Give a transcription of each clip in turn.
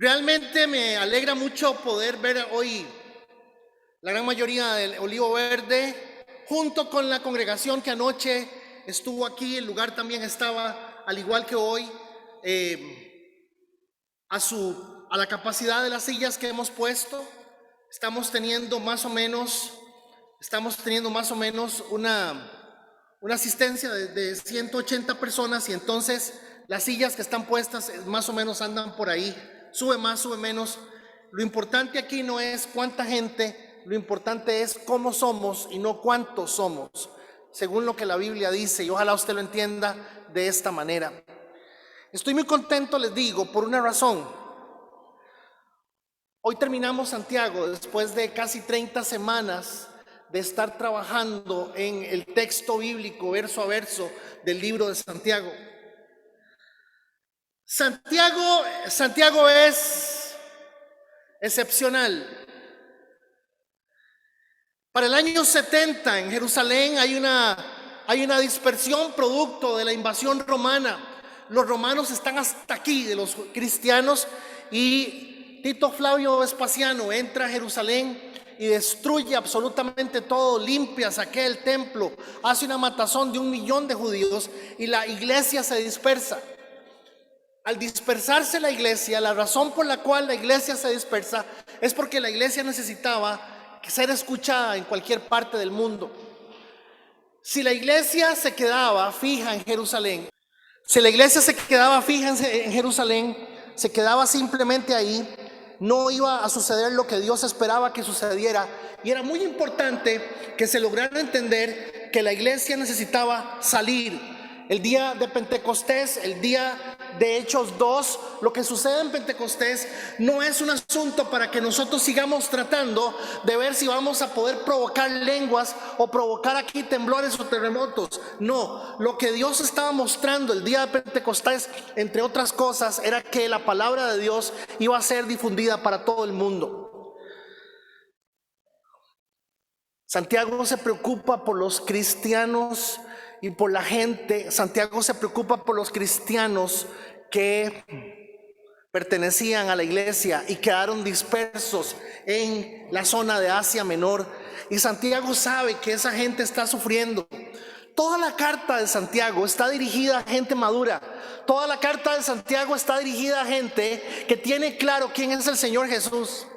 Realmente me alegra mucho poder ver hoy la gran mayoría del Olivo Verde junto con la congregación que anoche estuvo aquí. El lugar también estaba, al igual que hoy, a la capacidad de las sillas que hemos puesto. Estamos teniendo más o menos una asistencia de 180 personas, y entonces las sillas que están puestas más o menos andan por ahí, sube más, sube menos. Lo importante aquí no es cuánta gente, lo importante es cómo somos y no cuántos somos, según lo que la Biblia dice, y ojalá usted lo entienda de esta manera. Estoy muy contento, les digo, por una razón. Hoy terminamos Santiago después de casi 30 semanas de estar trabajando en el texto bíblico verso a verso del libro de Santiago. Santiago es excepcional. Para el año 70 en Jerusalén hay una dispersión producto de la invasión romana. Los romanos están hasta aquí de los cristianos, y Tito Flavio Vespasiano entra a Jerusalén y destruye absolutamente todo, limpia, saquea el templo, hace una matazón de 1 millón de judíos y la iglesia se dispersa. Al dispersarse la iglesia, la razón por la cual la iglesia se dispersa es porque la iglesia necesitaba ser escuchada en cualquier parte del mundo. Si la iglesia se quedaba fija en Jerusalén, se quedaba simplemente ahí, no iba a suceder lo que Dios esperaba que sucediera. Y era muy importante que se lograra entender que la iglesia necesitaba salir. El día de Pentecostés, el día de Hechos 2, lo que sucede en Pentecostés no es un asunto para que nosotros sigamos tratando de ver si vamos a poder provocar lenguas o provocar aquí temblores o terremotos. No, lo que Dios estaba mostrando el día de Pentecostés, entre otras cosas, era que la palabra de Dios iba a ser difundida para todo el mundo. Santiago se preocupa por los cristianos y por la gente. Santiago se preocupa por los cristianos que pertenecían a la iglesia y quedaron dispersos en la zona de Asia Menor. Y Santiago sabe que esa gente está sufriendo. Toda la carta de Santiago está dirigida a gente madura. Toda la carta de Santiago está dirigida a gente que tiene claro quién es el Señor Jesús.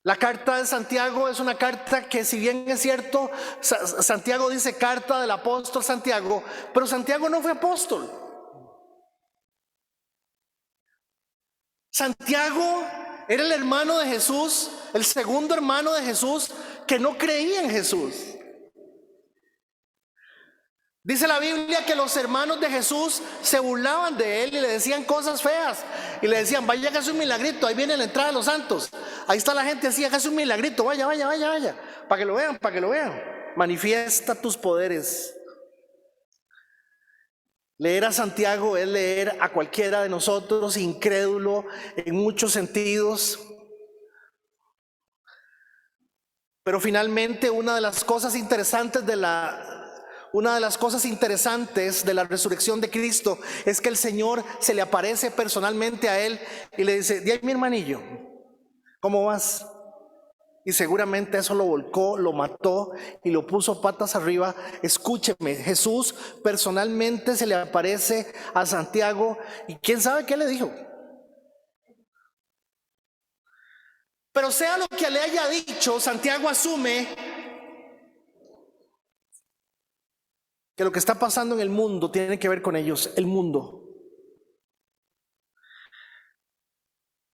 La carta de Santiago es una carta que, si bien es cierto, Santiago dice carta del apóstol Santiago, pero Santiago no fue apóstol. Santiago era el hermano de Jesús, el segundo hermano de Jesús, que no creía en Jesús. Dice la Biblia que los hermanos de Jesús se burlaban de él y le decían cosas feas. Y le decían: vaya, hágase un milagrito, ahí viene la entrada de los santos. Ahí está la gente así: hágase un milagrito, vaya, para que lo vean. Manifiesta tus poderes. Leer a Santiago es leer a cualquiera de nosotros incrédulo en muchos sentidos. Pero finalmente una de las cosas interesantes de la resurrección de Cristo es que el Señor se le aparece personalmente a él y le dice: di ahí, mi hermanillo, ¿cómo vas? Y seguramente eso lo volcó, lo mató y lo puso patas arriba. Escúcheme, Jesús personalmente se le aparece a Santiago, y quién sabe qué le dijo. Pero sea lo que le haya dicho, Santiago asume que lo que está pasando en el mundo tiene que ver con ellos, el mundo.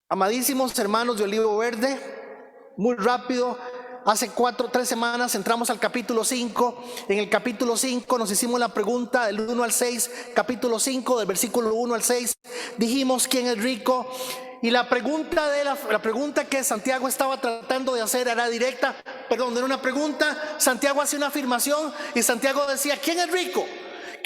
Amadísimos hermanos de Olivo Verde, muy rápido, hace 3 semanas entramos al capítulo 5. En el capítulo 5 nos hicimos la pregunta del 1 al 6, capítulo 5 del versículo 1 al 6. Dijimos: ¿quién es rico? Y la pregunta que Santiago estaba tratando de hacer era directa, era una pregunta. Santiago hacía una afirmación y Santiago decía: ¿quién es rico?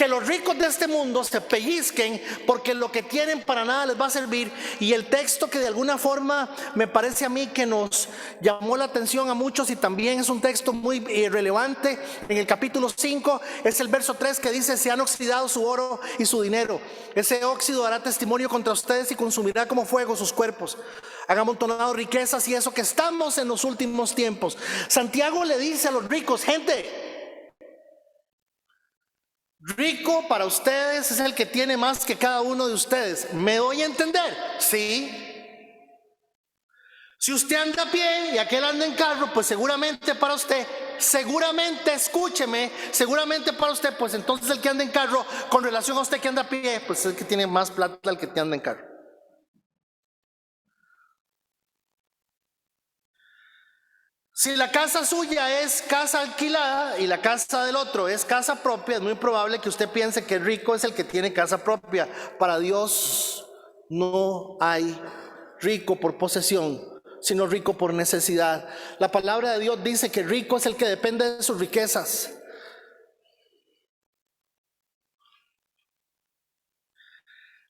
que los ricos de este mundo se pellizquen porque lo que tienen para nada les va a servir. Y el texto que de alguna forma me parece a mí que nos llamó la atención a muchos y también es un texto muy relevante en el capítulo 5, es el verso 3 que dice: se han oxidado su oro y su dinero, ese óxido dará testimonio contra ustedes y consumirá como fuego sus cuerpos. Han amontonado riquezas y eso que estamos en los últimos tiempos. Santiago le dice a los ricos: gente, rico para ustedes es el que tiene más que cada uno de ustedes. ¿Me doy a entender? Sí. Si usted anda a pie y aquel anda en carro, pues seguramente para usted, seguramente, escúcheme, seguramente para usted, pues entonces el que anda en carro, con relación a usted que anda a pie, pues es el que tiene más plata el que te anda en carro. Si la casa suya es casa alquilada y la casa del otro es casa propia, es muy probable que usted piense que el rico es el que tiene casa propia. Para Dios no hay rico por posesión, sino rico por necesidad. La palabra de Dios dice que rico es el que depende de sus riquezas.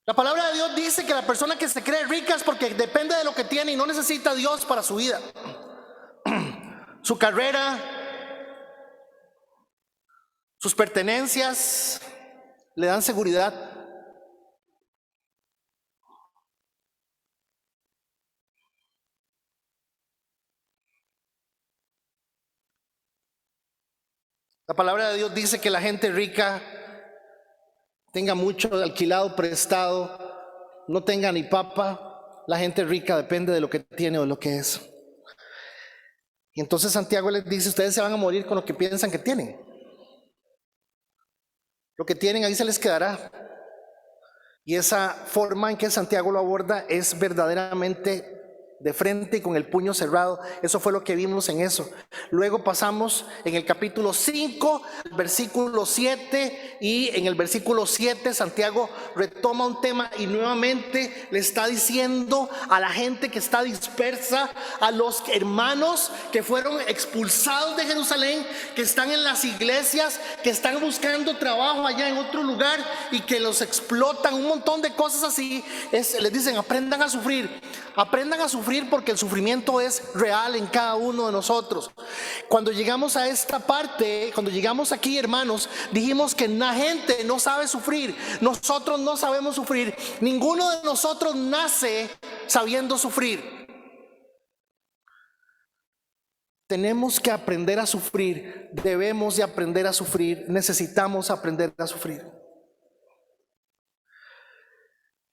La palabra de Dios dice que la persona que se cree rica es porque depende de lo que tiene y no necesita a Dios para su vida. Su carrera, sus pertenencias le dan seguridad. La palabra de Dios dice que la gente rica tenga mucho alquilado, prestado, no tenga ni papa. La gente rica depende de lo que tiene o de lo que es. Y entonces Santiago les dice: ustedes se van a morir con lo que piensan que tienen. Lo que tienen ahí se les quedará. Y esa forma en que Santiago lo aborda es verdaderamente de frente y con el puño cerrado. Eso fue lo que vimos en eso. Luego pasamos en el capítulo 5, versículo 7, y en el versículo 7 Santiago retoma un tema y nuevamente le está diciendo a la gente que está dispersa, a los hermanos que fueron expulsados de Jerusalén, que están en las iglesias, que están buscando trabajo allá en otro lugar y que los explotan, un montón de cosas así. Les dicen: aprendan a sufrir porque el sufrimiento es real en cada uno de nosotros. Cuando llegamos a esta parte, cuando llegamos aquí, hermanos, dijimos que la gente no sabe sufrir. Nosotros no sabemos sufrir. Ninguno de nosotros nace sabiendo sufrir. Tenemos que aprender a sufrir. Debemos de aprender a sufrir. Necesitamos aprender a sufrir.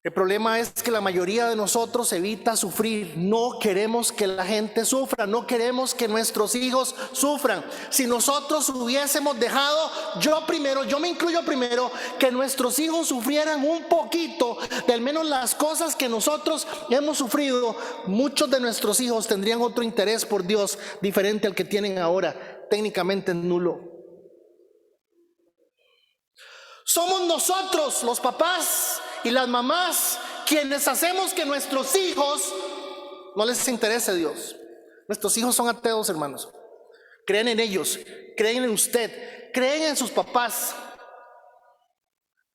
El problema es que la mayoría de nosotros evita sufrir. No queremos que la gente sufra, no queremos que nuestros hijos sufran. Si nosotros hubiésemos dejado, yo me incluyo primero, que nuestros hijos sufrieran un poquito de al menos las cosas que nosotros hemos sufrido, muchos de nuestros hijos tendrían otro interés por Dios diferente al que tienen ahora, técnicamente nulo. Somos nosotros, los papás y las mamás, quienes hacemos que nuestros hijos no les interese Dios. Nuestros hijos son ateos, hermanos. Creen en ellos, creen en usted, creen en sus papás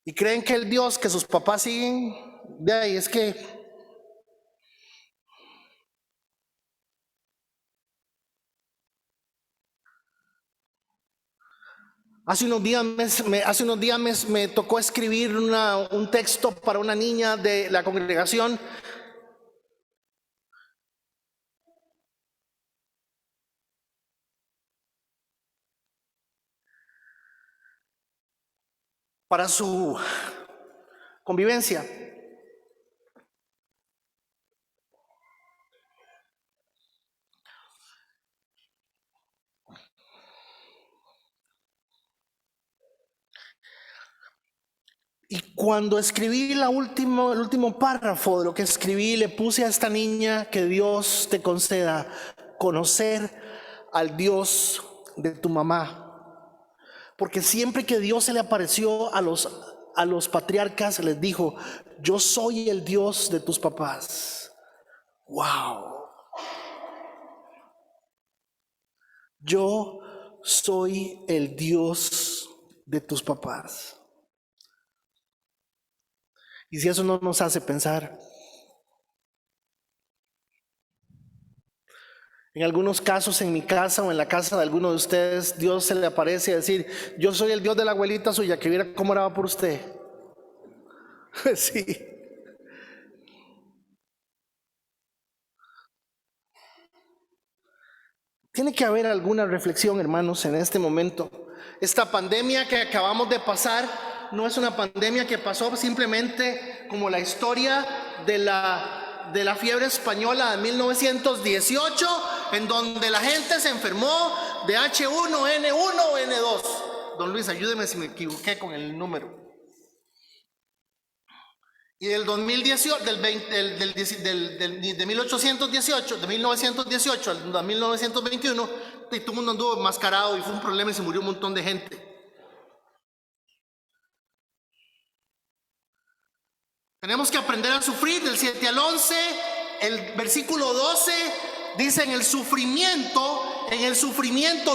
y creen que el Dios que sus papás siguen, de ahí es que hace unos días me tocó escribir un texto para una niña de la congregación. Para su convivencia. Y cuando escribí el último párrafo de lo que escribí, le puse a esta niña: que Dios te conceda conocer al Dios de tu mamá. Porque siempre que Dios se le apareció a los patriarcas, les dijo: yo soy el Dios de tus papás. ¡Wow! Yo soy el Dios de tus papás. Y si eso no nos hace pensar, en algunos casos en mi casa o en la casa de alguno de ustedes, Dios se le aparece a decir: yo soy el Dios de la abuelita suya, que viera cómo oraba por usted. Sí. Tiene que haber alguna reflexión, hermanos, en este momento. Esta pandemia que acabamos de pasar no es una pandemia que pasó simplemente como la historia de la fiebre española de 1918, en donde la gente se enfermó de H1N1 o N2. Don Luis, ayúdeme si me equivoqué con el número. Y del 2018, de 1818, de 1918 al 1921, todo el mundo anduvo enmascarado y fue un problema y se murió un montón de gente. Tenemos que aprender a sufrir. Del 7 al 11, el versículo 12 dice: en el sufrimiento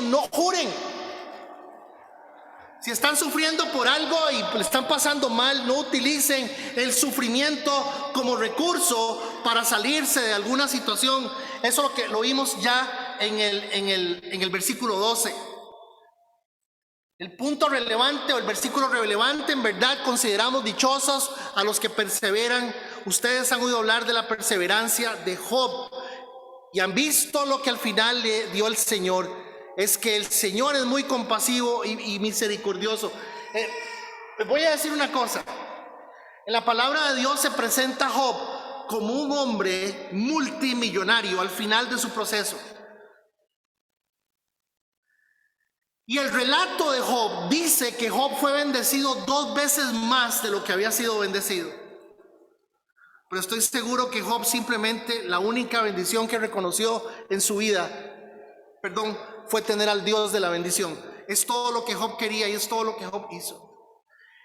no juren. Si están sufriendo por algo y le están pasando mal, no utilicen el sufrimiento como recurso para salirse de alguna situación. Eso es lo que lo vimos ya en el versículo 12. El punto relevante o el versículo relevante: en verdad consideramos dichosos a los que perseveran. Ustedes han oído hablar de la perseverancia de Job y han visto lo que al final le dio el Señor. Es que el Señor es muy compasivo y misericordioso. Voy a decir una cosa. En la palabra de Dios se presenta a Job como un hombre multimillonario al final de su proceso. Y el relato de Job dice que Job fue bendecido 2 veces más de lo que había sido bendecido. Pero estoy seguro que Job simplemente, la única bendición que reconoció en su vida, fue tener al Dios de la bendición. Es todo lo que Job quería y es todo lo que Job hizo.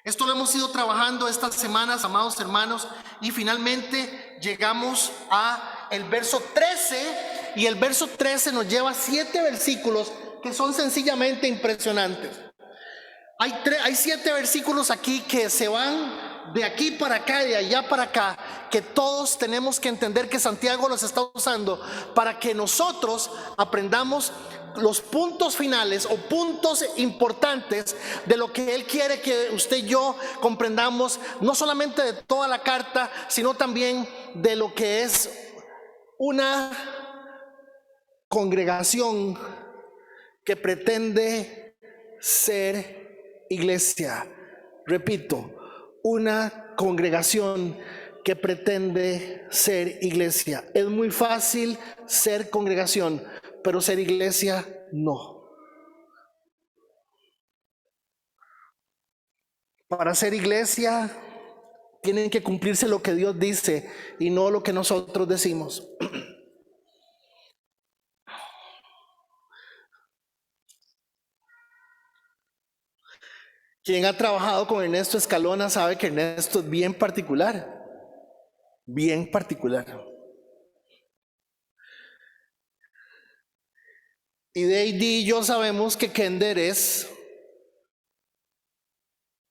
Esto lo hemos ido trabajando estas semanas, amados hermanos, y finalmente llegamos a el verso 13, y el verso 13 nos lleva a 7 versículos que son sencillamente impresionantes. Hay 7 versículos aquí que se van de aquí para acá y de allá para acá, que todos tenemos que entender que Santiago los está usando para que nosotros aprendamos los puntos finales o puntos importantes de lo que Él quiere que usted y yo comprendamos, no solamente de toda la carta, sino también de lo que es una congregación que pretende ser iglesia. Repito, una congregación que pretende ser iglesia. Es muy fácil ser congregación, pero ser iglesia no. Para ser iglesia tienen que cumplirse lo que Dios dice y no lo que nosotros decimos. Quien ha trabajado con Ernesto Escalona sabe que Ernesto es bien particular. Bien particular. Y Deidi y yo sabemos que Kender es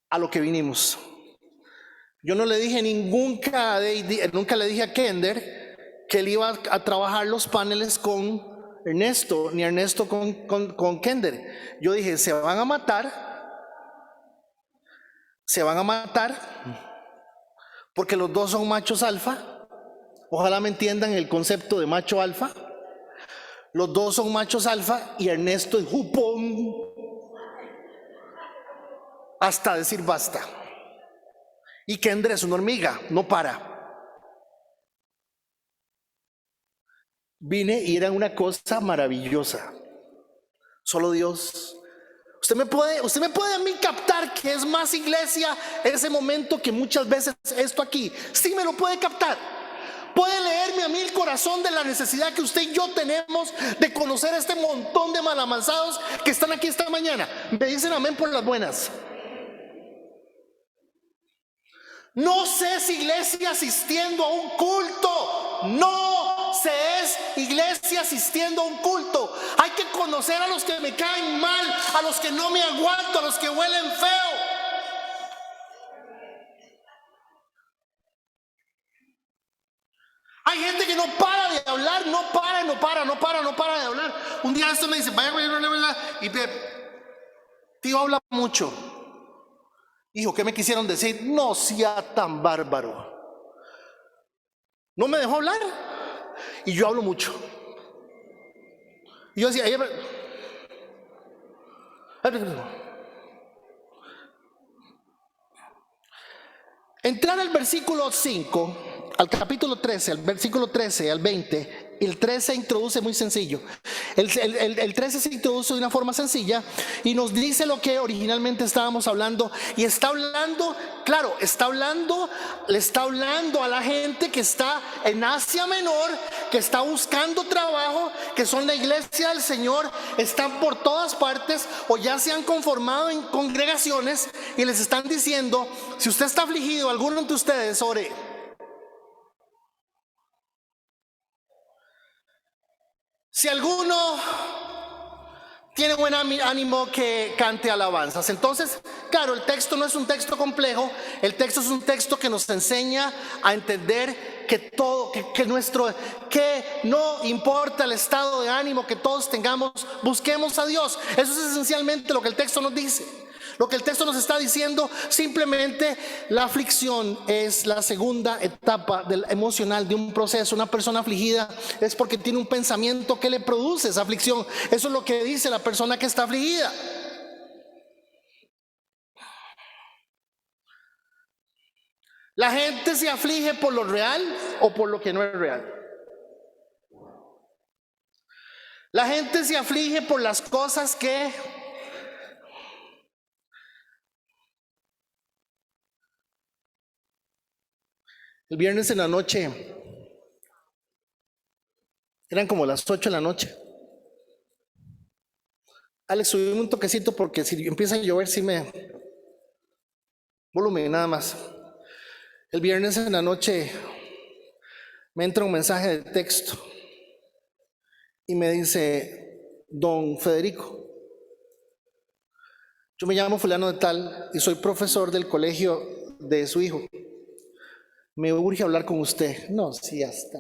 a lo que vinimos. Yo no le dije nunca a Deidi, nunca le dije a Kender que él iba a trabajar los paneles con Ernesto, ni Ernesto con Kender. Yo dije, se van a matar porque los dos son machos alfa. Ojalá me entiendan el concepto de macho alfa. Los dos son machos alfa y Ernesto es jupón hasta decir basta. Y Kender es una hormiga, no para. Vine y era una cosa maravillosa. Solo Dios. Usted me puede a mí captar que es más iglesia en ese momento que muchas veces esto aquí. Sí me lo puede captar. Puede leerme a mí el corazón de la necesidad que usted y yo tenemos de conocer a este montón de malamanzados que están aquí esta mañana. Me dicen amén por las buenas. No se es iglesia asistiendo a un culto. No se es iglesia asistiendo a un culto. Hay que conocer a los que me caen mal, a los que no me aguanto, a los que huelen feo. que no para de hablar, no para de hablar. Un día esto me dice, vaya, y tío habla mucho. Hijo, ¿qué me quisieron decir? No sea tan bárbaro. No me dejó hablar. Y yo hablo mucho. Y yo decía, entrar al versículo 5, al capítulo 13, al versículo 13 al 20, el 13 introduce muy sencillo. El 13 se introduce de una forma sencilla y nos dice lo que originalmente estábamos hablando. Y está hablando, claro, le está hablando a la gente que está en Asia Menor, que está buscando trabajo, que son la iglesia del Señor, están por todas partes o ya se han conformado en congregaciones y les están diciendo, si usted está afligido, alguno de ustedes ore. Si alguno tiene buen ánimo, que cante alabanzas. Entonces, claro, el texto no es un texto complejo, el texto es un texto que nos enseña a entender que que no importa el estado de ánimo que todos tengamos, busquemos a Dios. Eso es esencialmente lo que el texto nos dice. Lo que el texto nos está diciendo, simplemente la aflicción es la segunda etapa emocional de un proceso. Una persona afligida es porque tiene un pensamiento que le produce esa aflicción. Eso es lo que dice la persona que está afligida. La gente se aflige por lo real o por lo que no es real. La gente se aflige por las cosas que el viernes en la noche, eran como las 8 de la noche. Alex, subí un toquecito porque si empieza a llover, sí me... Volumen, nada más. El viernes en la noche me entra un mensaje de texto y me dice, don Federico, yo me llamo fulano de tal y soy profesor del colegio de su hijo. Me urge hablar con usted. No, sí, ya está.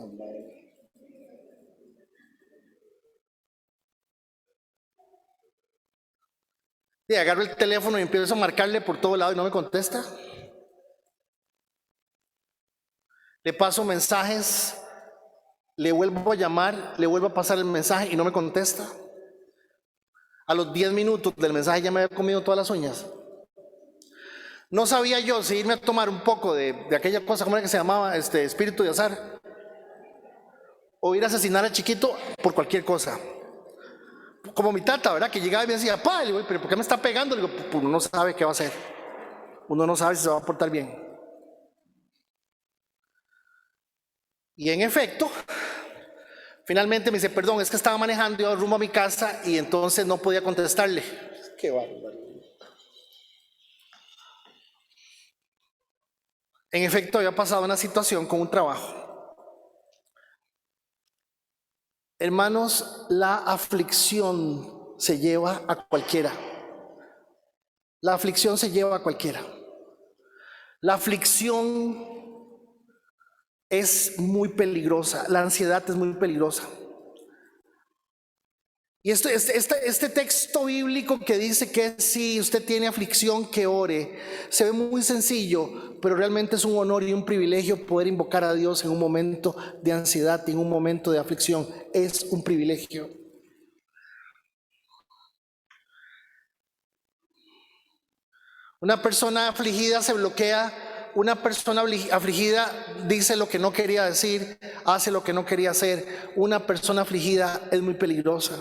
Y agarro el teléfono y empiezo a marcarle por todo lado y no me contesta. Le paso mensajes, le vuelvo a llamar, le vuelvo a pasar el mensaje y no me contesta. A los 10 minutos del mensaje ya me había comido todas las uñas. No sabía yo si irme a tomar un poco de aquella cosa, ¿cómo era que se llamaba? Espíritu de azar. O ir a asesinar al chiquito por cualquier cosa. Como mi tata, ¿verdad? Que llegaba y me decía, pa, le digo, pero ¿por qué me está pegando? Le digo, pues uno no sabe qué va a hacer. Uno no sabe si se va a portar bien. Y en efecto, finalmente me dice, perdón, es que estaba manejando yo rumbo a mi casa y entonces no podía contestarle. Qué bárbaro. En efecto, había pasado una situación con un trabajo. Hermanos, la aflicción se lleva a cualquiera. La aflicción se lleva a cualquiera. La aflicción es muy peligrosa. La ansiedad es muy peligrosa. Y este texto bíblico que dice que si usted tiene aflicción, que ore, se ve muy sencillo, pero realmente es un honor y un privilegio poder invocar a Dios en un momento de ansiedad, en un momento de aflicción. Es un privilegio. Una persona afligida se bloquea. Una persona afligida dice lo que no quería decir, hace lo que no quería hacer. Una persona afligida es muy peligrosa.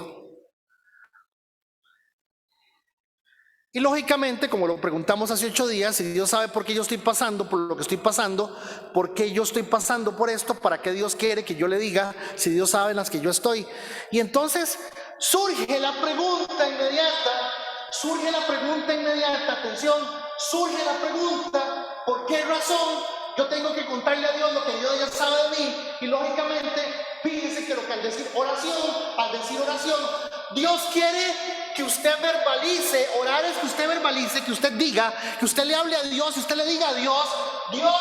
Y lógicamente, como lo preguntamos hace 8 días, si Dios sabe por qué yo estoy pasando por lo que estoy pasando, por qué yo estoy pasando por esto, para qué Dios quiere que yo le diga, si Dios sabe en las que yo estoy. Y entonces surge la pregunta inmediata, atención, surge la pregunta, ¿por qué razón yo tengo que contarle a Dios lo que Dios ya sabe de mí? Y lógicamente, fíjense que al decir oración, Dios quiere que usted verbalice. Orar es que usted verbalice, que usted diga, que usted le hable a Dios, y usted le diga a Dios, Dios,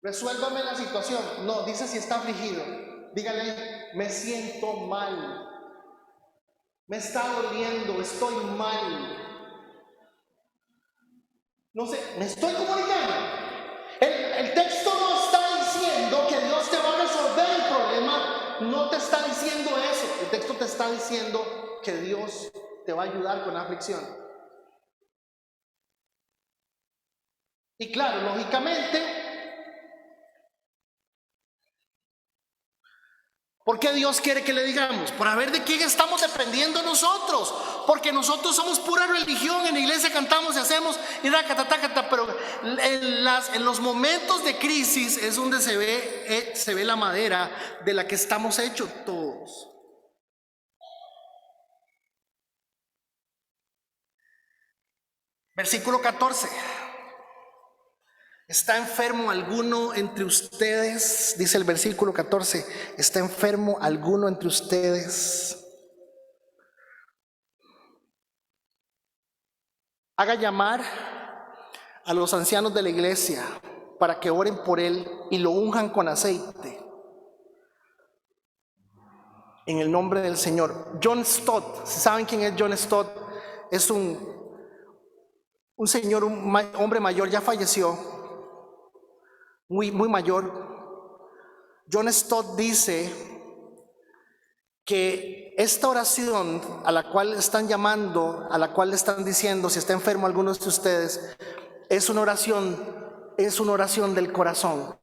Resuélvame la situación. No, dice si está afligido. Dígale, me siento mal. Me está doliendo, estoy mal. No sé, me estoy comunicando. El texto no está diciendo que Dios te va a resolver el problema. No te está diciendo eso. El texto te está diciendo que Dios te va a ayudar con la aflicción. Y claro, lógicamente, ¿por qué Dios quiere que le digamos? Para ver de quién estamos dependiendo nosotros. Porque nosotros somos pura religión. En la iglesia cantamos y hacemos y pero en los momentos de crisis es donde se ve la madera de la que estamos hechos todos. Versículo 14. ¿Está enfermo alguno entre ustedes? Dice el versículo 14. ¿Está enfermo alguno entre ustedes? Haga llamar a los ancianos de la iglesia para que oren por él y lo unjan con aceite. En el nombre del Señor. John Stott, ¿saben quién es John Stott? Es un señor, un hombre mayor, ya falleció, muy mayor. John Stott dice que esta oración a la cual están llamando, a la cual le están diciendo si está enfermo alguno de ustedes, es una oración del corazón.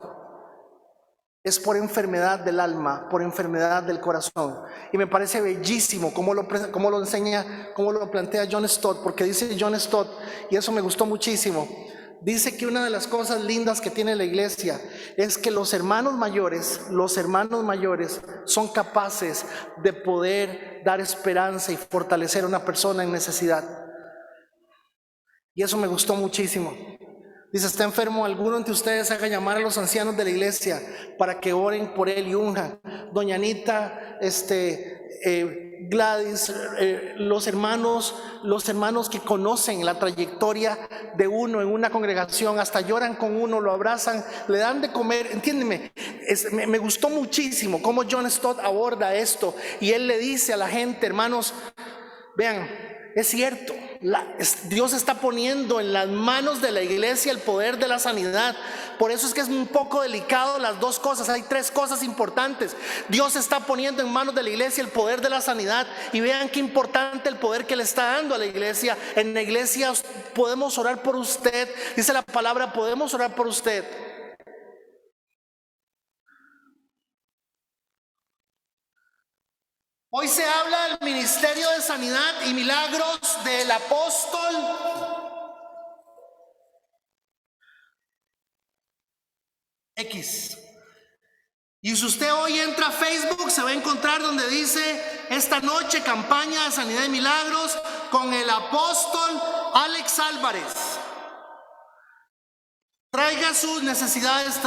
Es por enfermedad del alma, por enfermedad del corazón. Y me parece bellísimo cómo lo enseña, cómo lo plantea John Stott, porque dice John Stott, y eso me gustó muchísimo, dice que una de las cosas lindas que tiene la iglesia es que los hermanos mayores son capaces de poder dar esperanza y fortalecer a una persona en necesidad. Y eso me gustó muchísimo. Dice, ¿está enfermo alguno entre ustedes? Haga llamar a los ancianos de la iglesia para que oren por él y unjan. Doña Anita, Gladys, los hermanos que conocen la trayectoria de uno en una congregación, hasta lloran con uno, lo abrazan, le dan de comer. Entiéndeme, me gustó muchísimo cómo John Stott aborda esto. Y él le dice a la gente, hermanos, vean, es cierto, Dios está poniendo en las manos de la iglesia el poder de la sanidad. Por eso es que es un poco delicado las dos cosas. Hay tres cosas importantes. Dios está poniendo en manos de la iglesia el poder de la sanidad. Y vean qué importante el poder que le está dando a la iglesia. En la iglesia podemos orar por usted. Dice la palabra, podemos orar por usted. Hoy se habla del ministerio de sanidad y milagros del apóstol X. Y si usted hoy entra a Facebook, se va a encontrar donde dice, esta noche campaña de sanidad y milagros con el apóstol Alex Álvarez. Traiga sus necesidades,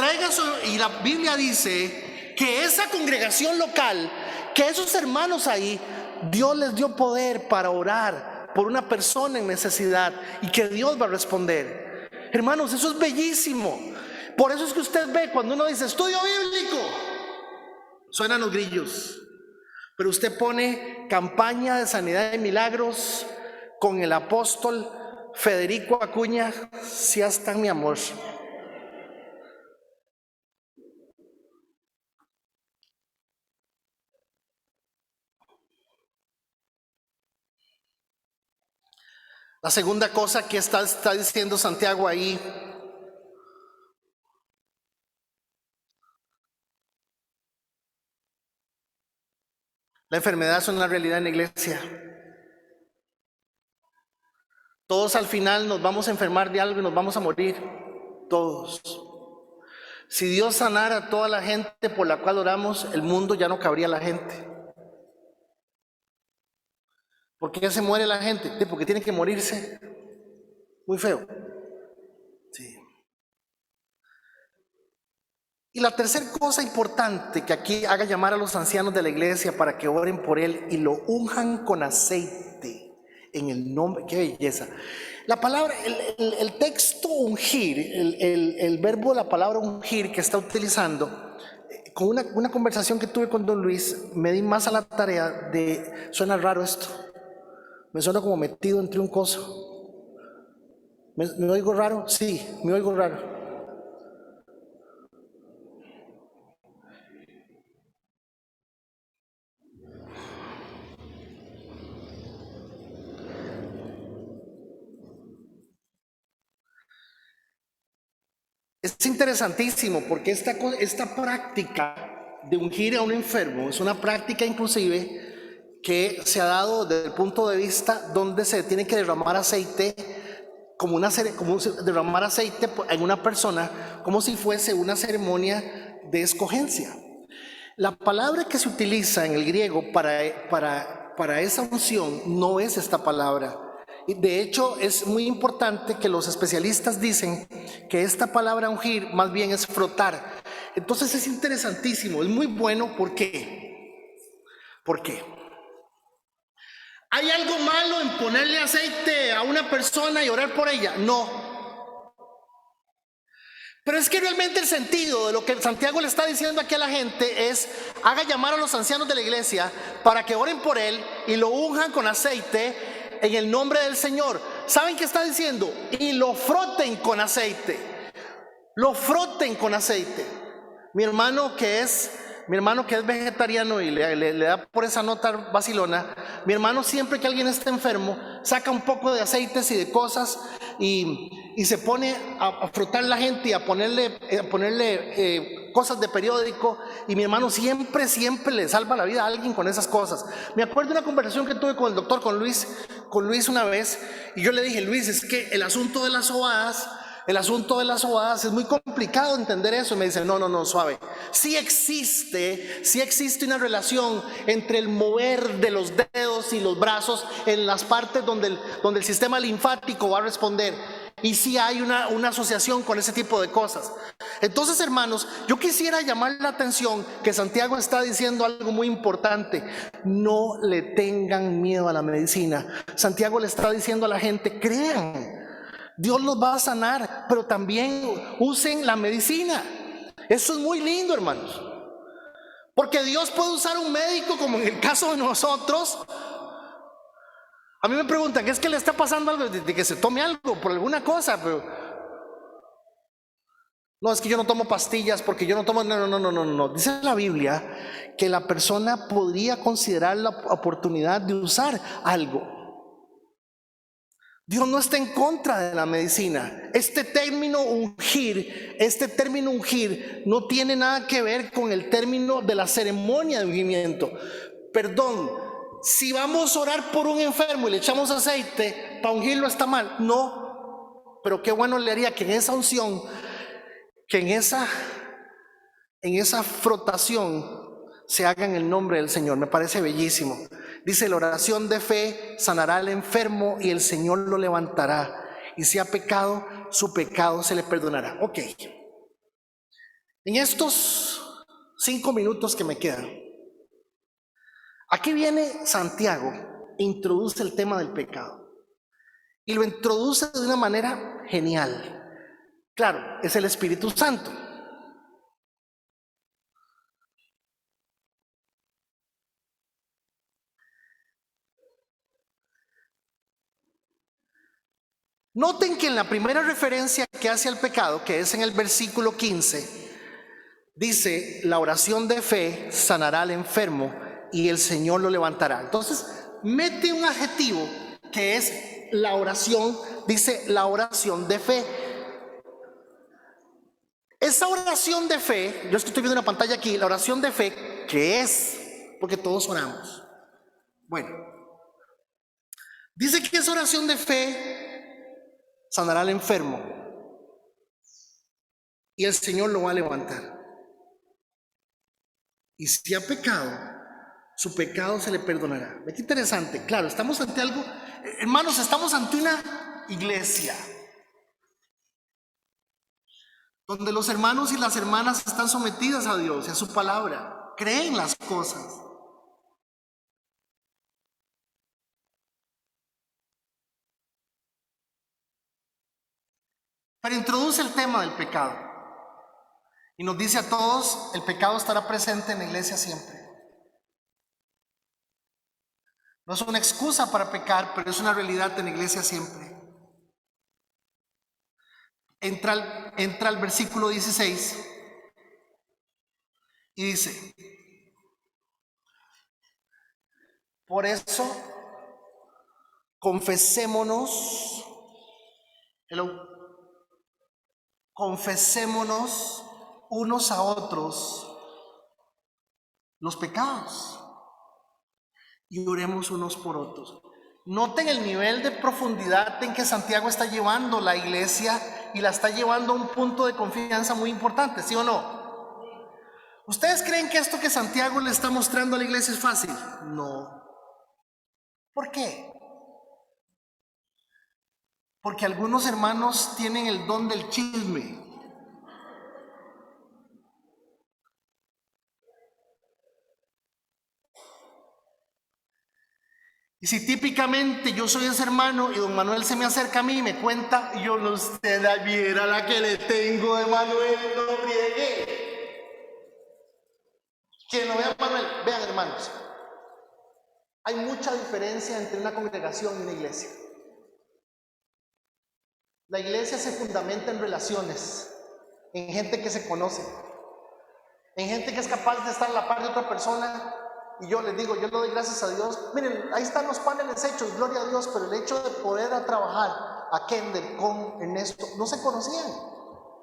y la Biblia dice que esa congregación local, que esos hermanos ahí, Dios les dio poder para orar por una persona en necesidad y que Dios va a responder. Hermanos, eso es bellísimo. Por eso es que usted ve cuando uno dice estudio bíblico, suenan los grillos. Pero usted pone campaña de sanidad y milagros con el apóstol Federico Acuña, si hasta mi amor. La segunda cosa que está diciendo Santiago ahí, la enfermedad es una realidad en la iglesia. Todos al final nos vamos a enfermar de algo y nos vamos a morir. Todos. Si Dios sanara a toda la gente por la cual oramos, el mundo ya no cabría la gente. ¿Por qué se muere la gente? Porque tiene que morirse. Muy feo. Sí. Y la tercera cosa importante, que aquí haga llamar a los ancianos de la iglesia para que oren por él y lo unjan con aceite. En el nombre, qué belleza. La palabra, el texto ungir, el verbo, la palabra ungir que está utilizando, con una conversación que tuve con don Luis, me di más a la tarea de, suena raro esto, me suena como metido entre un coso. ¿Me oigo raro? Sí, me oigo raro. Es interesantísimo porque esta práctica de ungir a un enfermo es una práctica inclusive que se ha dado desde el punto de vista donde se tiene que derramar aceite, derramar aceite en una persona como si fuese una ceremonia de escogencia. La palabra que se utiliza en el griego para esa unción no es esta palabra. Y de hecho es muy importante que los especialistas dicen que esta palabra ungir más bien es frotar. Entonces es interesantísimo, es muy bueno. ¿Por qué? ¿Por qué? ¿Hay algo malo en ponerle aceite a una persona y orar por ella? No. Pero es que realmente el sentido de lo que Santiago le está diciendo aquí a la gente es: haga llamar a los ancianos de la iglesia para que oren por él y lo unjan con aceite en el nombre del Señor. ¿Saben qué está diciendo? Y lo froten con aceite. Lo froten con aceite. Mi hermano que es vegetariano y le da por esa nota vacilona, mi hermano siempre que alguien está enfermo saca un poco de aceites y de cosas y se pone a frotar la gente y a ponerle cosas de periódico, y mi hermano siempre le salva la vida a alguien con esas cosas. Me acuerdo de una conversación que tuve con el doctor, con Luis una vez, y yo le dije: Luis, es que el asunto de las sobadas es muy complicado entender eso. Y me dice: no, suave. Sí existe una relación entre el mover de los dedos y los brazos en las partes donde el sistema linfático va a responder. Y sí hay una asociación con ese tipo de cosas. Entonces, hermanos, yo quisiera llamar la atención que Santiago está diciendo algo muy importante. No le tengan miedo a la medicina. Santiago le está diciendo a la gente: crean, Dios los va a sanar, pero también usen la medicina. Eso es muy lindo, hermanos, porque Dios puede usar un médico, como en el caso de nosotros. A mí me preguntan: ¿qué es que le está pasando algo? De que se tome algo por alguna cosa, pero no, es que yo no tomo pastillas porque yo no tomo. No. Dice la Biblia que la persona podría considerar la oportunidad de usar algo. Dios no está en contra de la medicina. Este término ungir no tiene nada que ver con el término de la ceremonia de ungimiento. Perdón, si vamos a orar por un enfermo y le echamos aceite para ungirlo, ¿está mal? No, pero qué bueno le haría que en esa unción, que en esa frotación se haga en el nombre del Señor. Me parece bellísimo. Dice: la oración de fe sanará al enfermo y el Señor lo levantará, y si ha pecado, su pecado se le perdonará. Ok, en estos 5 minutos que me quedan, aquí viene Santiago e introduce el tema del pecado, y lo introduce de una manera genial. Claro, es el Espíritu Santo. Noten que en la primera referencia que hace al pecado, que es en el versículo 15, dice: la oración de fe sanará al enfermo y el Señor lo levantará. Entonces mete un adjetivo que es la oración. Dice: la oración de fe. Esa oración de fe, yo estoy viendo una pantalla aquí, la oración de fe, ¿qué es? Porque todos oramos. Bueno, dice que esa oración de fe sanará al enfermo y el Señor lo va a levantar. Y si ha pecado, su pecado se le perdonará. Qué interesante. Claro, estamos ante algo, hermanos, estamos ante una iglesia donde los hermanos y las hermanas están sometidas a Dios y a su palabra, creen las cosas. Pero introduce el tema del pecado y nos dice a todos: el pecado estará presente en la iglesia siempre. No es una excusa para pecar, pero es una realidad en la iglesia siempre. Entra al versículo 16 y dice: por eso confesémonos unos a otros los pecados y oremos unos por otros. Noten el nivel de profundidad en que Santiago está llevando la iglesia y la está llevando a un punto de confianza muy importante, ¿sí o no? ¿Ustedes creen que esto que Santiago le está mostrando a la iglesia es fácil? No. ¿Por qué? Porque algunos hermanos tienen el don del chisme. Y si típicamente yo soy ese hermano y don Manuel se me acerca a mí y me cuenta, y yo: no, usted la viera la que le tengo de Manuel, no friegue. Quien lo vea a Manuel, vean, hermanos, hay mucha diferencia entre una congregación y una iglesia. La iglesia se fundamenta en relaciones, en gente que se conoce, en gente que es capaz de estar a la par de otra persona. Y yo les digo, yo le doy gracias a Dios. Miren, ahí están los paneles hechos, gloria a Dios, pero el hecho de poder trabajar a Kendall con Ernesto, no se conocían,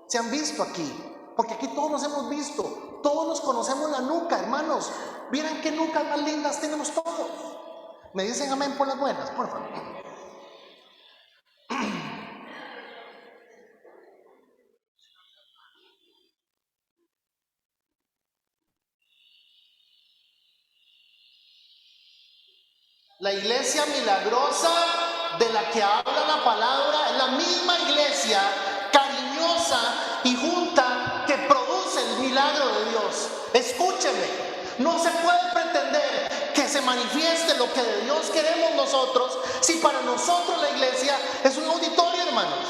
se han visto aquí, porque aquí todos nos hemos visto, todos nos conocemos la nuca, hermanos. Miren qué nucas más lindas tenemos todos. Me dicen amén por las buenas, por favor. La iglesia milagrosa de la que habla la palabra es la misma iglesia cariñosa y junta que produce el milagro de Dios. Escúcheme, no se puede pretender que se manifieste lo que de Dios queremos nosotros si para nosotros la iglesia es un auditorio, hermanos.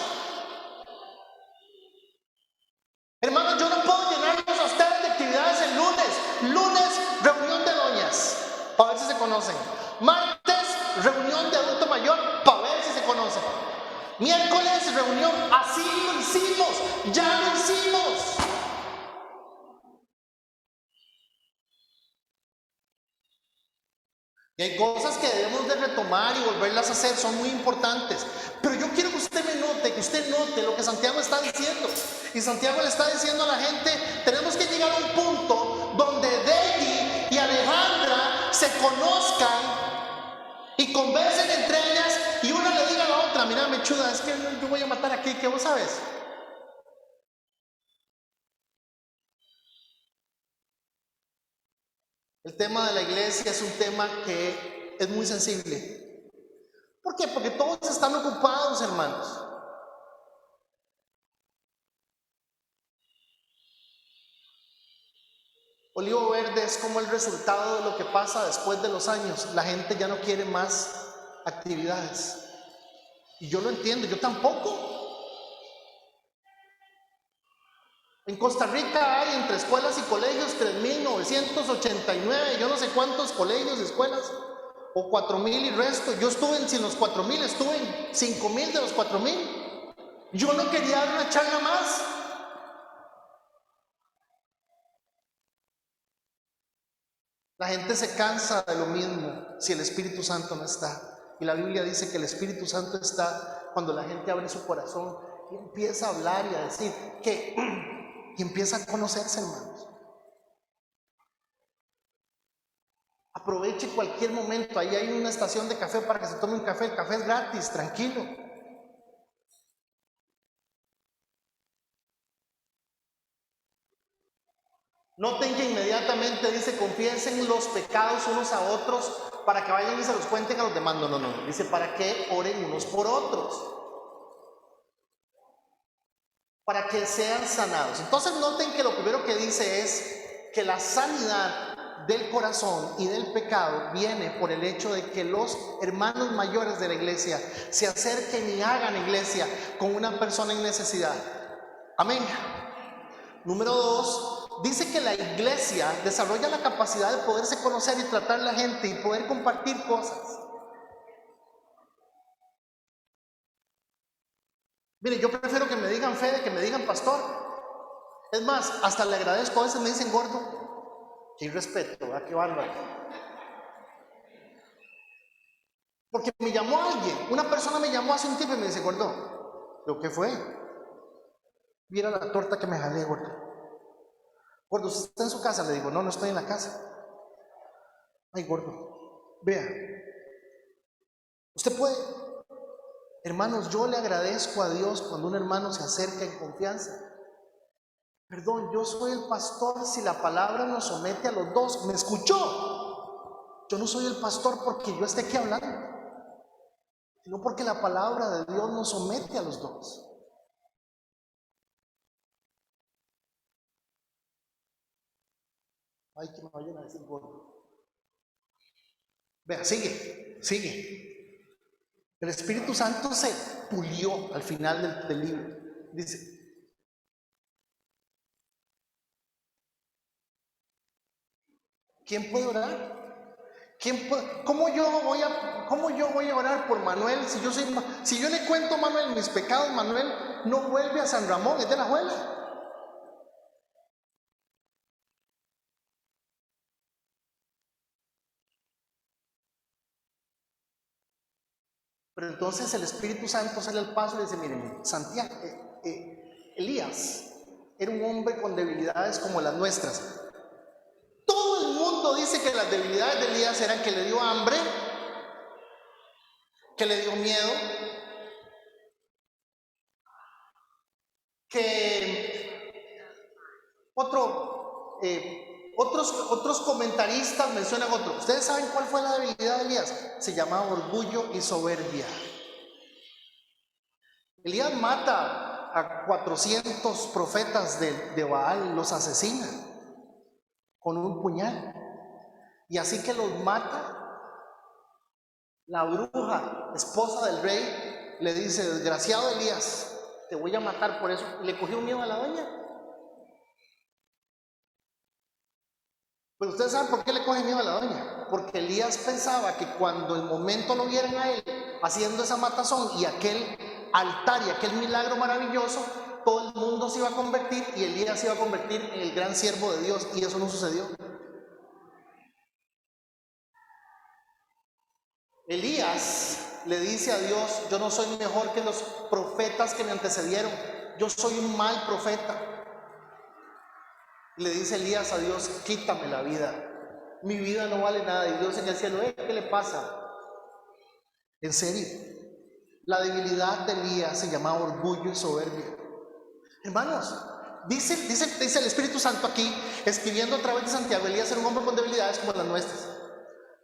Hermanos, yo no puedo llenarlos a ustedes de actividades el lunes. Lunes, reunión de doñas, para ver si se conocen. Martes, reunión de adulto mayor, para ver si se conocen. Miércoles, reunión. Así lo hicimos, ya lo hicimos. Y hay cosas que debemos de retomar y volverlas a hacer, son muy importantes. Pero yo quiero que usted me note, que usted note lo que Santiago está diciendo. Y Santiago le está diciendo a la gente: tenemos que llegar a un punto donde Debbie y Alejandra se conozcan y conversen entre ellas y una le diga a la otra: mira, mechuda, es que yo voy a matar aquí, ¿qué vos sabes? El tema de la iglesia es un tema que es muy sensible. ¿Por qué? Porque todos están ocupados, hermanos. Olivo Verde es como el resultado de lo que pasa después de los años. La gente ya no quiere más actividades. Y yo lo entiendo, yo tampoco. En Costa Rica hay entre escuelas y colegios 3.989, yo no sé cuántos colegios y escuelas, o 4.000 y resto. Yo estuve en, sin los 4.000, estuve en 5.000 de los 4.000. Yo no quería dar una charla más. La gente se cansa de lo mismo si el Espíritu Santo no está. Y la Biblia dice que el Espíritu Santo está cuando la gente abre su corazón y empieza a hablar y a decir y empieza a conocerse, hermanos. Aproveche cualquier momento. Ahí hay una estación de café para que se tome un café. El café es gratis, tranquilo. Noten que inmediatamente dice: confiesen los pecados unos a otros para que vayan y se los cuenten a los demás. No. Dice: para que oren unos por otros, para que sean sanados. Entonces noten que lo primero que dice es que la sanidad del corazón y del pecado viene por el hecho de que los hermanos mayores de la iglesia se acerquen y hagan iglesia con una persona en necesidad. Amén. Número 2, dice que la iglesia desarrolla la capacidad de poderse conocer y tratar a la gente y poder compartir cosas. Mire, yo prefiero que me digan Fede, que me digan pastor. Es más, hasta le agradezco, a veces me dicen gordo. Qué irrespeto, ¿verdad? Qué bárbaro. Porque me llamó alguien, una persona me llamó hace un tiempo y me dice, gordo, ¿lo que fue? Mira la torta que me jalé, gordo. Gordo, ¿usted está en su casa? Le digo, no, no estoy en la casa. Ay, gordo, vea, usted puede. Hermanos, yo le agradezco a Dios cuando un hermano se acerca en confianza. Perdón, yo soy el pastor si la palabra nos somete a los dos. ¿Me escuchó? Yo no soy el pastor porque yo esté aquí hablando, sino porque la palabra de Dios nos somete a los dos. Ay, que me vayan a decir gordo. Vea, sigue. El Espíritu Santo se pulió al final del libro. Dice, ¿quién puede orar? ¿Cómo yo voy a orar por Manuel si yo le cuento a Manuel mis pecados? Manuel no vuelve a San Ramón, es de la abuela. Pero entonces el Espíritu Santo sale al paso y dice, miren, Santiago, Elías era un hombre con debilidades como las nuestras. Todo el mundo dice que las debilidades de Elías eran que le dio hambre, que le dio miedo, que otros comentaristas mencionan otro. ¿Ustedes saben cuál fue la debilidad de Elías? Se llamaba orgullo y soberbia. Elías mata a 400 profetas de Baal, los asesina con un puñal. Y así que los mata, la bruja, esposa del rey, le dice, desgraciado Elías, te voy a matar por eso. Le cogió miedo a la doña. Pero ustedes saben por qué le coge miedo a la doña. Porque Elías pensaba que cuando el momento lo vieran a él haciendo esa matazón y aquel altar y aquel milagro maravilloso, todo el mundo se iba a convertir y Elías se iba a convertir en el gran siervo de Dios, y eso no sucedió. Elías le dice a Dios, yo no soy mejor que los profetas que me antecedieron, yo soy un mal profeta. Le dice Elías a Dios, quítame la vida, mi vida no vale nada. Y Dios en el cielo, ¿qué le pasa? En serio, la debilidad de Elías se llamaba orgullo y soberbia. Hermanos, dice el Espíritu Santo aquí, escribiendo a través de Santiago, Elías era un hombre con debilidades como las nuestras.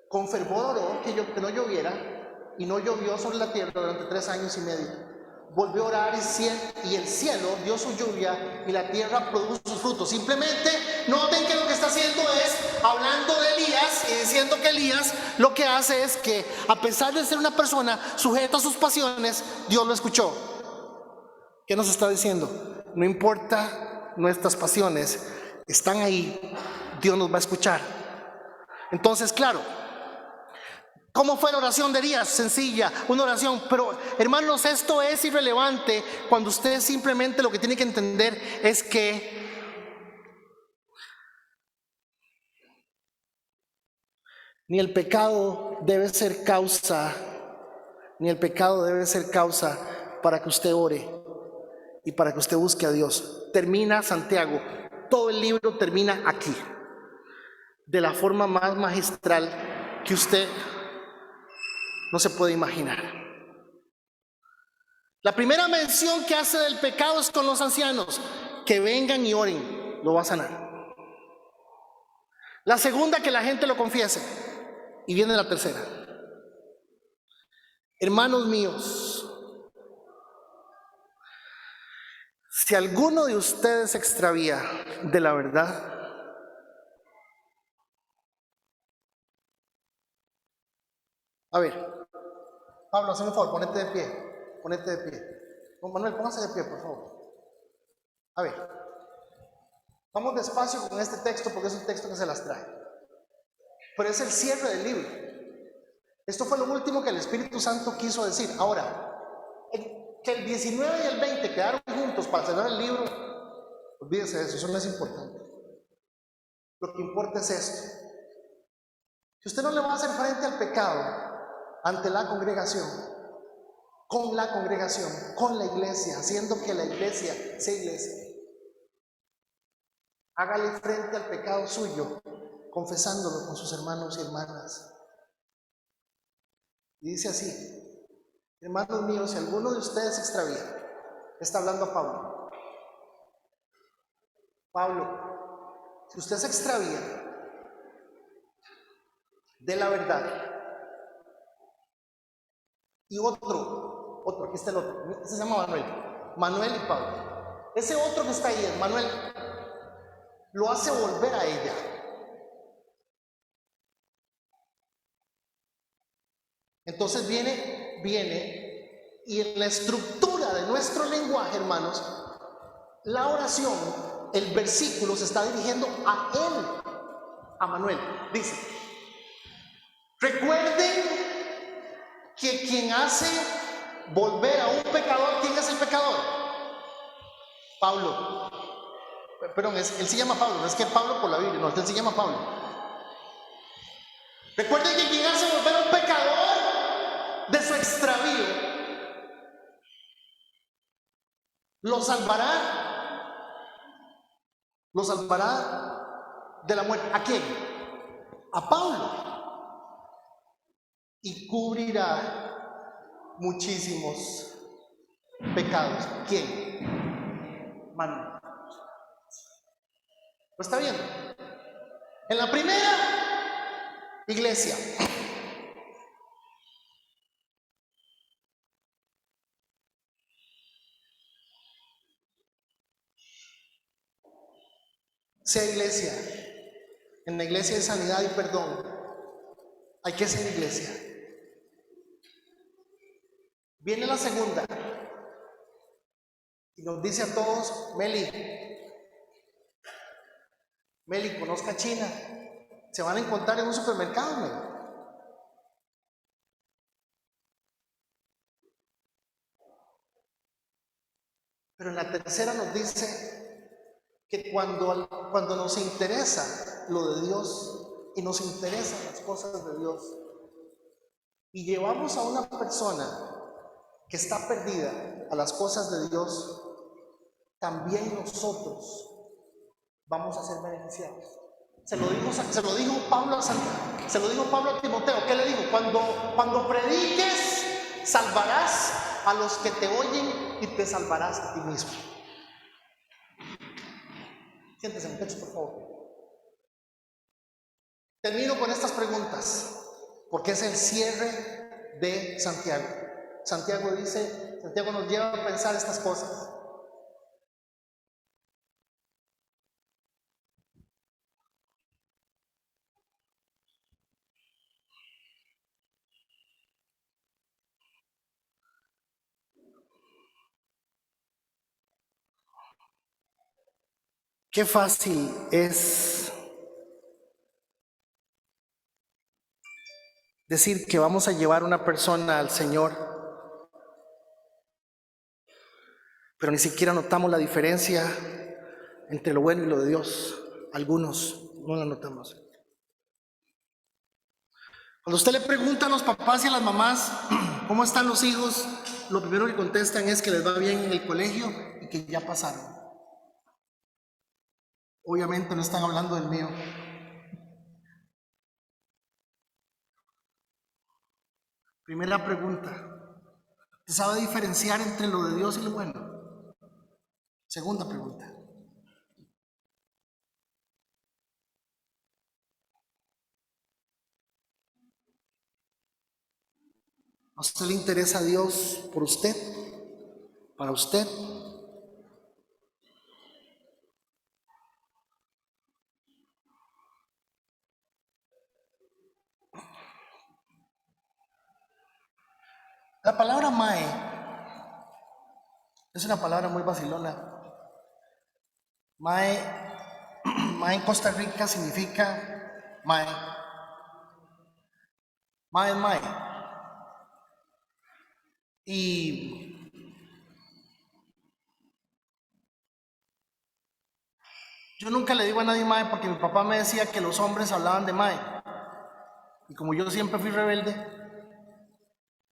Con fervor oró que no lloviera, y no llovió sobre la tierra durante 3 años y medio. Volvió a orar y el cielo dio su lluvia y la tierra produjo sus frutos. Simplemente noten que lo que está haciendo es hablando de Elías y diciendo que Elías lo que hace es que, a pesar de ser una persona sujeta a sus pasiones, Dios lo escuchó. ¿Qué nos está diciendo? No importa nuestras pasiones, están ahí, Dios nos va a escuchar. Entonces, claro, ¿cómo fue la oración de Elías? Sencilla, una oración. Pero hermanos, esto es irrelevante cuando usted simplemente lo que tiene que entender es que ni el pecado debe ser causa para que usted ore y para que usted busque a Dios. Termina Santiago, todo el libro termina aquí, de la forma más magistral que usted no se puede imaginar. La primera mención que hace del pecado es con los ancianos, que vengan y oren, lo va a sanar. La segunda, que la gente lo confiese, y viene la tercera. Hermanos míos, si alguno de ustedes se extravía de la verdad A ver, Pablo, hazme un favor, ponete de pie. Ponete de pie. No, Manuel, póngase de pie, por favor. A ver, vamos despacio con este texto porque es un texto que se las trae. Pero es el cierre del libro. Esto fue lo último que el Espíritu Santo quiso decir. Ahora, que el 19 y el 20 quedaron juntos para cerrar el libro, olvídese de eso no es importante. Lo que importa es esto. Si usted no le va a hacer frente al pecado ante la congregación, con la congregación, con la iglesia, haciendo que la iglesia sea iglesia, hágale frente al pecado suyo, confesándolo con sus hermanos y hermanas. Y dice así: hermanos míos, si alguno de ustedes se extravía, está hablando a Pablo. Pablo, si usted se extravía de la verdad, y otro, aquí está el otro, este se llama Manuel y Pablo. Ese otro que está ahí, es Manuel, lo hace volver a ella. Entonces viene, y en la estructura de nuestro lenguaje, hermanos, la oración, el versículo se está dirigiendo a él, a Manuel. Dice: recuerden que quien hace volver a un pecador, ¿quién es el pecador? Pablo. Perdón, él se llama Pablo, no es que Pablo por la Biblia, no, él se llama Pablo. Recuerden que quien hace volver a un pecador de su extravío, lo salvará de la muerte. ¿A quién? A Pablo. Y cubrirá muchísimos pecados. ¿Quién? Manuel. ¿Lo está viendo? En la primera iglesia, sea iglesia. En la iglesia de sanidad y perdón hay que ser iglesia. Viene la segunda y nos dice a todos: Meli, conozca a China, se van a encontrar en un supermercado, Meli. Pero en la tercera nos dice que cuando nos interesa lo de Dios y nos interesan las cosas de Dios y llevamos a una persona que está perdida a las cosas de Dios, también nosotros vamos a ser beneficiados. Se lo dijo Pablo a Timoteo. ¿Qué le dijo? Cuando prediques, salvarás a los que te oyen y te salvarás a ti mismo. Siéntese, muchachos, por favor. Termino con estas preguntas porque es el cierre de Santiago. Santiago nos lleva a pensar estas cosas. Qué fácil es decir que vamos a llevar a una persona al Señor, pero ni siquiera notamos la diferencia entre lo bueno y lo de Dios. Algunos no la notamos. Cuando usted le pregunta a los papás y a las mamás cómo están los hijos, lo primero que contestan es que les va bien en el colegio y que ya pasaron. Obviamente no están hablando del mío. Primera pregunta: ¿usted sabe diferenciar entre lo de Dios y lo bueno? Segunda pregunta: ¿a usted le interesa a Dios por usted? ¿Para usted? La palabra mae es una palabra muy vacilona. Mae, mae en Costa Rica significa mae. Mae es mae. Y yo nunca le digo a nadie mae porque mi papá me decía que los hombres hablaban de mae. Y como yo siempre fui rebelde,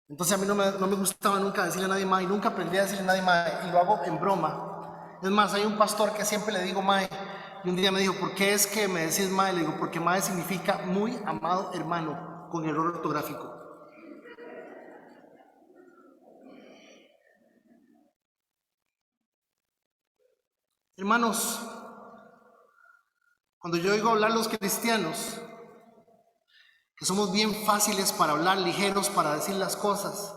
entonces a mí no me gustaba nunca decirle a nadie mae, y nunca aprendí a decirle a nadie mae, y lo hago en broma. Es más, hay un pastor que siempre le digo mae, y un día me dijo, ¿por qué es que me decís mae? Le digo, porque mae significa muy amado hermano, con error ortográfico. Hermanos, cuando yo oigo hablar los cristianos, que somos bien fáciles para hablar, ligeros para decir las cosas,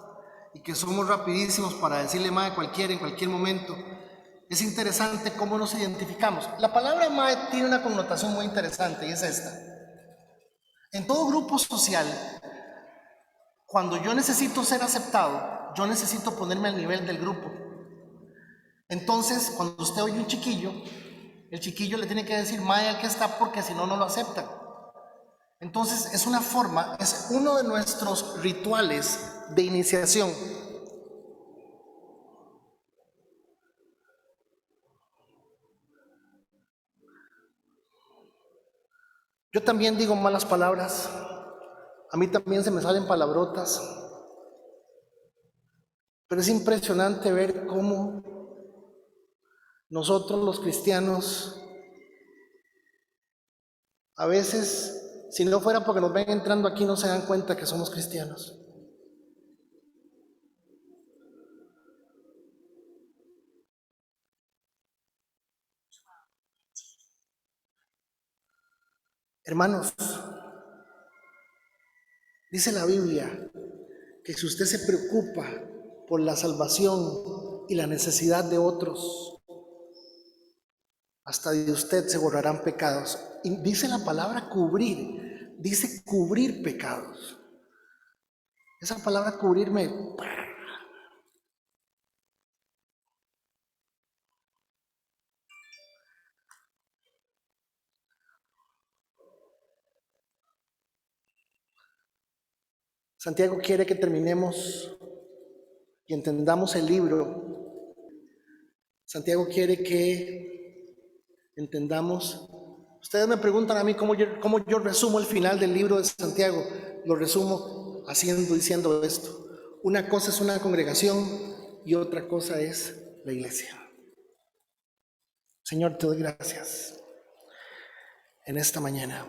y que somos rapidísimos para decirle mae a cualquiera en cualquier momento, es interesante cómo nos identificamos. La palabra mae tiene una connotación muy interesante y es esta. En todo grupo social, cuando yo necesito ser aceptado, yo necesito ponerme al nivel del grupo. Entonces, cuando usted oye un chiquillo, el chiquillo le tiene que decir mae al que está porque si no, no lo aceptan. Entonces, es una forma, es uno de nuestros rituales de iniciación. Yo también digo malas palabras, a mí también se me salen palabrotas, pero es impresionante ver cómo nosotros los cristianos, a veces, si no fuera porque nos ven entrando aquí, no se dan cuenta que somos cristianos. Hermanos, dice la Biblia que si usted se preocupa por la salvación y la necesidad de otros, hasta de usted se borrarán pecados. Y dice la palabra cubrir, dice cubrir pecados. Esa palabra cubrirme, Santiago quiere que terminemos y entendamos el libro. Santiago quiere que entendamos. Ustedes me preguntan a mí cómo yo resumo el final del libro de Santiago. Lo resumo diciendo esto. Una cosa es una congregación y otra cosa es la iglesia. Señor, te doy gracias en esta mañana.